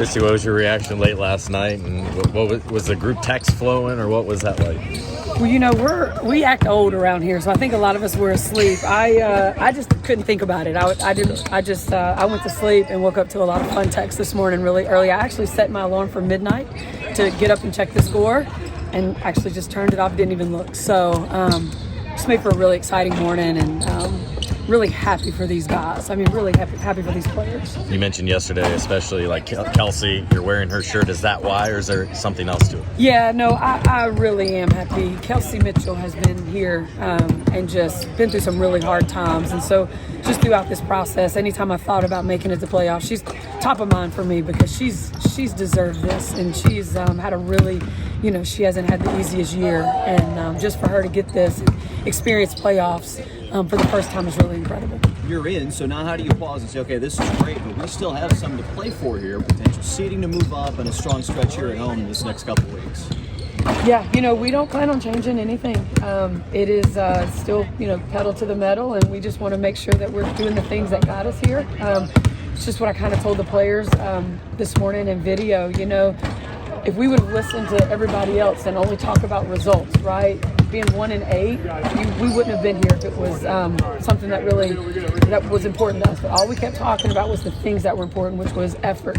Christie, what was your reaction late last night, and what was the group text flowing, or what was that like? Well, you know, we act old around here, so I think a lot of us were asleep. I just couldn't think about it. I went to sleep and woke up to a lot of fun texts this morning really early. I actually set my alarm for midnight to get up and check the score, and actually just turned it off, didn't even look. So just made for a really exciting morning, and really happy for these guys. I mean, really happy for these players. You mentioned yesterday, especially like Kelsey, you're wearing her shirt. Is that why, or is there something else to it? Yeah, no, I really am happy. Kelsey Mitchell has been here and just been through some really hard times. And so just throughout this process, anytime I've thought about making it to playoffs, she's top of mind for me because she's deserved this. And she's had a really, you know, she hasn't had the easiest year. And just for her to get this experience playoffs for the first time is really incredible. You're in, so now how do you pause and say, okay, this is great, but we still have something to play for here, potential seeding to move up and a strong stretch here at home this next couple of weeks? Yeah, you know, we don't plan on changing anything. It is still, you know, pedal to the metal, and we just want to make sure that we're doing the things that got us here. It's just what I kind of told the players this morning in video. You know, if we would have listened to everybody else and only talk about results, right? Being 1-8, we wouldn't have been here if it was something that was important to us. But all we kept talking about was the things that were important, which was effort,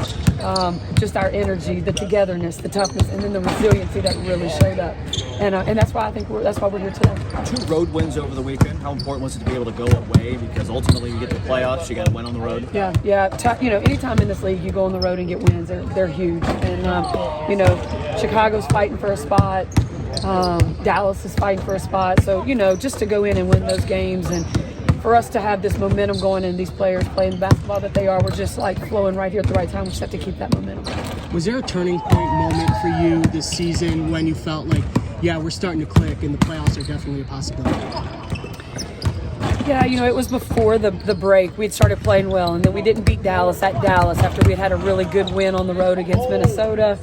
just our energy, the togetherness, the toughness, and then the resiliency that really showed up. And that's why I think that's why we're here today. 2 road wins over the weekend. How important was it to be able to go away? Because ultimately, you get to the playoffs, you got to win on the road. Yeah. You know, anytime in this league you go on the road and get wins, they're huge. And you know, Chicago's fighting for a spot. Dallas is fighting for a spot. So, you know, just to go in and win those games, and for us to have this momentum going, and these players playing the basketball that they are, we're just like flowing right here at the right time. We just have to keep that momentum. Was there a turning point moment for you this season when you felt like, yeah, we're starting to click and the playoffs are definitely a possibility? Yeah, you know, it was before the break. We had started playing well, and then we didn't beat Dallas at Dallas after we had a really good win on the road against Minnesota.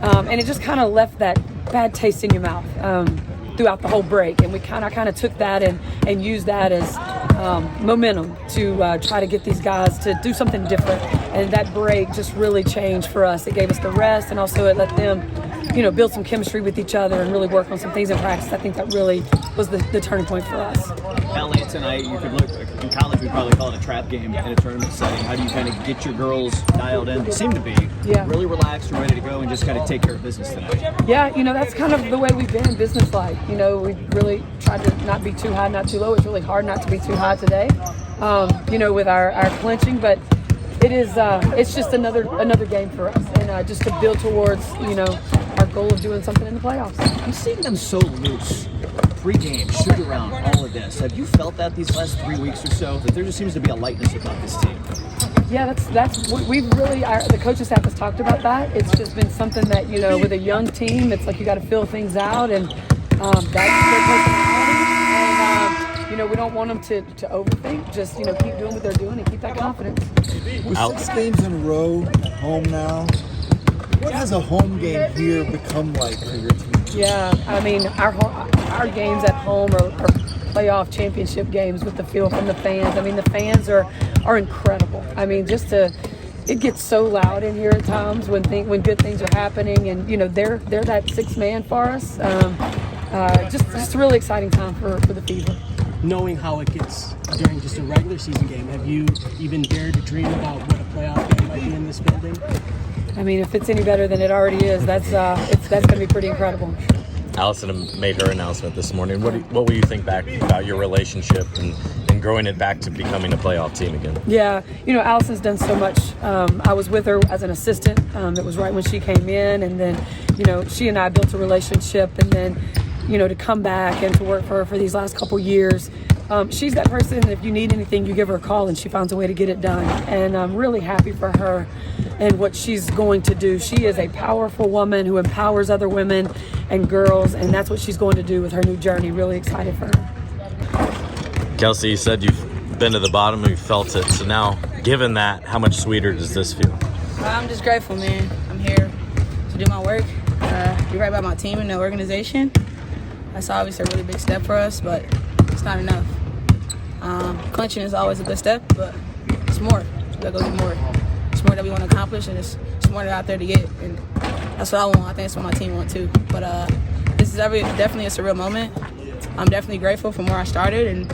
And it just kind of left that bad taste in your mouth throughout the whole break. And we kind of took that and used that as momentum to try to get these guys to do something different. And that break just really changed for us. It gave us the rest, and also it let them, you know, build some chemistry with each other and really work on some things in practice. I think that really was the turning point for us. LA tonight, you could look, in college we'd probably call it a trap game in a tournament setting. How do you kind of get your girls dialed in? They seem to be really relaxed and ready to go and just kind of take care of business tonight. Yeah, you know, that's kind of the way we've been business-like. You know, we really tried to not be too high, not too low. It's really hard not to be too high today, you know, with our clinching. But it is, it's just another game for us. And just to build towards, you know, our goal of doing something in the playoffs. I'm seeing them so loose. Pre-game, shoot-around, all of this. Have you felt that these last 3 weeks or so? That there just seems to be a lightness about this team? Yeah, we've really, the coaching staff has talked about that. It's just been something that, you know, with a young team, it's like you got to fill things out, and that's their personality. And, you know, we don't want them to overthink. Just, you know, keep doing what they're doing and keep that confidence. With 6 games in a row at home now, what has a home game here become like for your team? Yeah, I mean, our games at home are playoff championship games with the feel from the fans. I mean, the fans are incredible. I mean, it gets so loud in here at times when good things are happening, and you know they're that 6th man for us. Just a really exciting time for the Fever. Knowing how it gets during just a regular season game, have you even dared to dream about what a playoff game might be in this building? I mean, if it's any better than it already is, that's going to be pretty incredible. Allison made her announcement this morning. What will you think back about your relationship and growing it back to becoming a playoff team again? Yeah, you know, Allison's done so much. I was with her as an assistant. It was right when she came in, and then, you know, she and I built a relationship, and then, you know, to come back and to work for her for these last couple years. She's that person, if you need anything, you give her a call and she finds a way to get it done. And I'm really happy for her and what she's going to do. She is a powerful woman who empowers other women and girls, and that's what she's going to do with her new journey. Really excited for her. Kelsey, you said you've been to the bottom and you felt it. So now, given that, how much sweeter does this feel? I'm just grateful, man. I'm here to do my work, be right by my team and the organization. That's obviously a really big step for us, but it's not enough. Clinching is always a good step, but it's more. We gotta go do more. It's more that we want to accomplish, and it's just wanted out there to get, and that's what I want. I think that's what my team want too. But this is definitely a surreal moment. I'm definitely grateful from where I started, and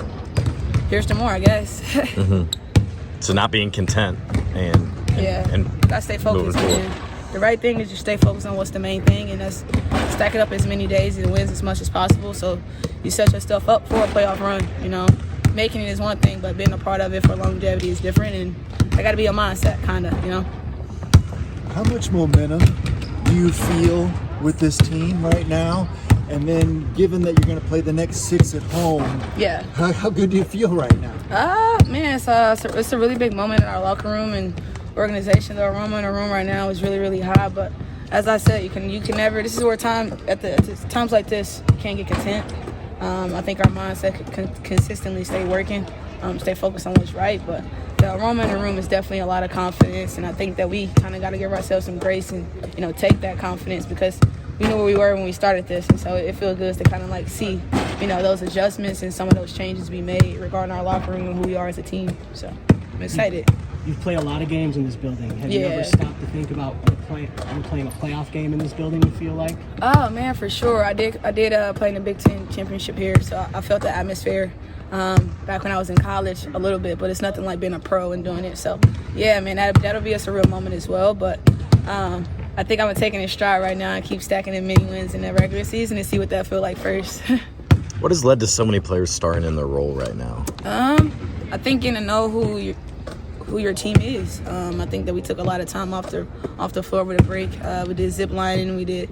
here's to more, I guess. So not being content and gotta stay focused. The right thing is just stay focused on what's the main thing, and that's stack it up as many days and wins as much as possible. So you set yourself up for a playoff run. You know, making it is one thing, but being a part of it for longevity is different, and that got to be a mindset, kind of. You know. How much momentum do you feel with this team right now? And then, given that you're going to play the next 6 at home, how good do you feel right now? Man, it's a really big moment in our locker room and organization. The aroma in the room right now is really, really high. But as I said, you can never. This is where at times like this, you can't get content. I think our mindset can consistently stay working, stay focused on what's right. But the aroma in the room is definitely a lot of confidence, and I think that we kind of got to give ourselves some grace and take that confidence, because we knew where we were when we started this, and so it feels good to kind of like see, those adjustments and some of those changes be made regarding our locker room and who we are as a team. So I'm excited. You've played a lot of games in this building. Have you ever stopped to think about playing a playoff game in this building, you feel like? Oh, man, for sure. I did play in the Big Ten championship here, so I felt the atmosphere back when I was in college a little bit, but it's nothing like being a pro and doing it. So, yeah, man, that'll be a surreal moment as well, but I think I'm taking it stride right now and keep stacking in many wins in the regular season and see what that feel like first. What has led to so many players starting in their role right now? I think getting to know who your team is. I think that we took a lot of time off the floor with a break. We did zip lining, we did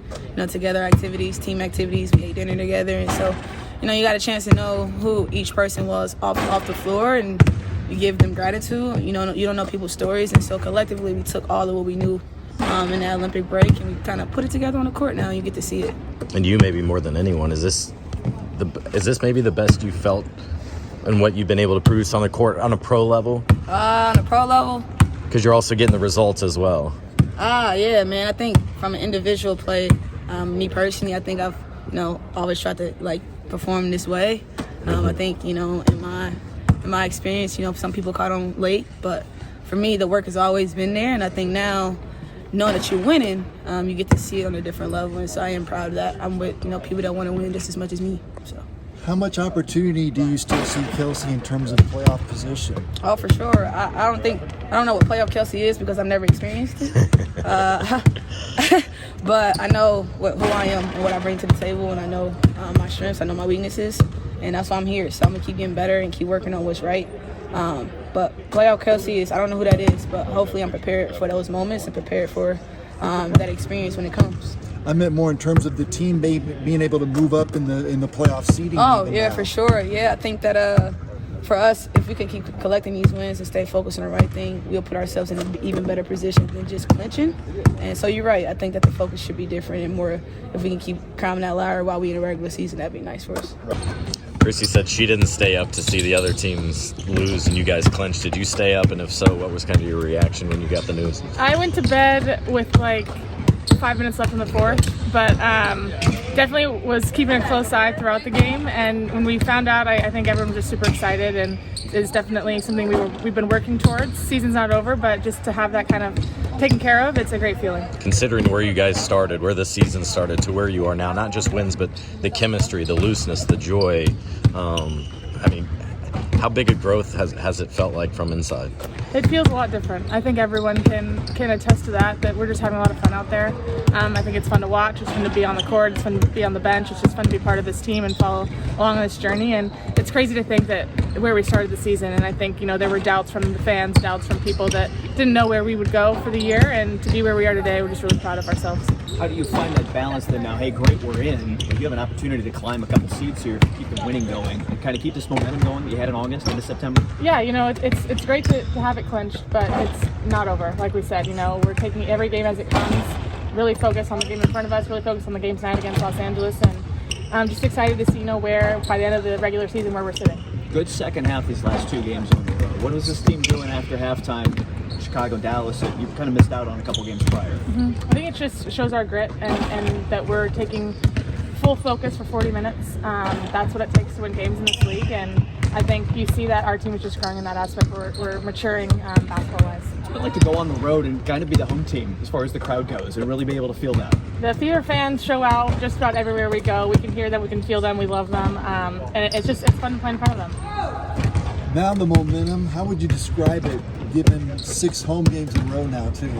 together activities, team activities. We ate dinner together, and so you got a chance to know who each person was off the floor, and you give them gratitude. You don't know people's stories, and so collectively we took all of what we knew in that Olympic break, and we kind of put it together on the court now, and you get to see it. And you, maybe more than anyone, is this maybe the best you felt and what you've been able to produce on the court on a pro level? On a pro level? Because you're also getting the results as well. Yeah, man. I think from an individual play, me personally, I think I've always tried to perform this way. I think in my experience, some people caught on late, but for me, the work has always been there, and I think now, knowing that you're winning, you get to see it on a different level, and so I am proud of that. I'm with people that want to win just as much as me. So. How much opportunity do you still see Kelsey in terms of playoff position? Oh, for sure. I don't know what playoff Kelsey is because I've never experienced it. But I know who I am and what I bring to the table, and I know my strengths, I know my weaknesses, and that's why I'm here. So I'm gonna keep getting better and keep working on what's right. But playoff Kelsey I don't know who that is, but hopefully I'm prepared for those moments and prepared for that experience when it comes. I meant more in terms of the team being able to move up in the playoff seeding. Oh, yeah, now. For sure. Yeah, I think that for us, if we can keep collecting these wins and stay focused on the right thing, we'll put ourselves in an even better position than just clinching. And so you're right. I think that the focus should be different and more if we can keep climbing that ladder while we're in the regular season, that'd be nice for us. Christie said she didn't stay up to see the other teams lose and you guys clinched. Did you stay up? And if so, what was kind of your reaction when you got the news? I went to bed with 5 minutes left in the fourth, but definitely was keeping a close eye throughout the game. And when we found out, I think everyone was just super excited, and it's definitely something we've been working towards. Season's not over, but just to have that kind of taken care of, it's a great feeling. Considering where you guys started, where the season started, to where you are now, not just wins, but the chemistry, the looseness, the joy. How big a growth has it felt like from inside? It feels a lot different. I think everyone can attest to that we're just having a lot of fun out there. I think it's fun to watch. It's fun to be on the court. It's fun to be on the bench. It's just fun to be part of this team and follow along this journey. And it's crazy to think that where we started the season, and I think there were doubts from the fans, doubts from people that didn't know where we would go for the year, and to be where we are today, we're just really proud of ourselves. How do you find that balance then now? Hey, great, we're in, but you have an opportunity to climb a couple seats here to keep the winning going and kind of keep this momentum going that you had in August into September? Yeah, it's great to have it clinched, but it's not over. Like we said, we're taking every game as it comes, really focus on the game in front of us, really focus on the game tonight against Los Angeles, and I'm just excited to see, where by the end of the regular season where we're sitting. Good second half these last 2 games on the road. What was this team doing after halftime? Chicago, Dallas, that you kind of missed out on a couple games prior. I think it just shows our grit and that we're taking full focus for 40 minutes. That's what it takes to win games in this league, and I think you see that our team is just growing in that aspect. We're maturing basketball-wise. it like to go on the road and kind of be the home team as far as the crowd goes and really be able to feel that? The Fever fans show out just about everywhere we go. We can hear them, we can feel them, we love them, and it's fun to play in front of them. Now the momentum, how would you describe it, given 6 home games in a row now too?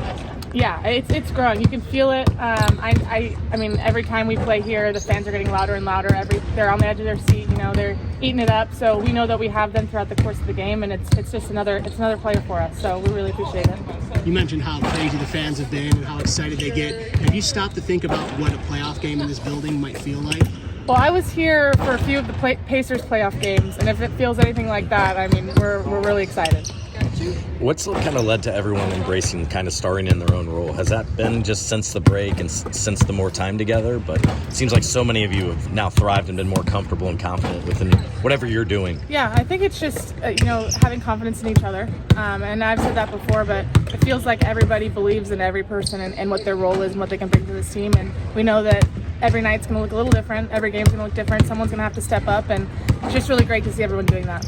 Yeah, it's growing. You can feel it. I mean, every time we play here, the fans are getting louder and louder. They're on the edge of their seat. You know, they're eating it up. So we know that we have them throughout the course of the game, and it's just another player for us. So we really appreciate it. You mentioned how crazy the fans have been and how excited they get. Have you stopped to think about what a playoff game in this building might feel like? Well, I was here for a few of the Pacers playoff games, and if it feels anything like that, I mean, we're really excited. What's kind of led to everyone embracing kind of starring in their own role? Has that been just since the break and since the more time together? But it seems like so many of you have now thrived and been more comfortable and confident within whatever you're doing. Yeah, I think it's just, having confidence in each other. And I've said that before, but it feels like everybody believes in every person and what their role is and what they can bring to this team. And we know that every night's going to look a little different. Every game's going to look different. Someone's going to have to step up. And it's just really great to see everyone doing that.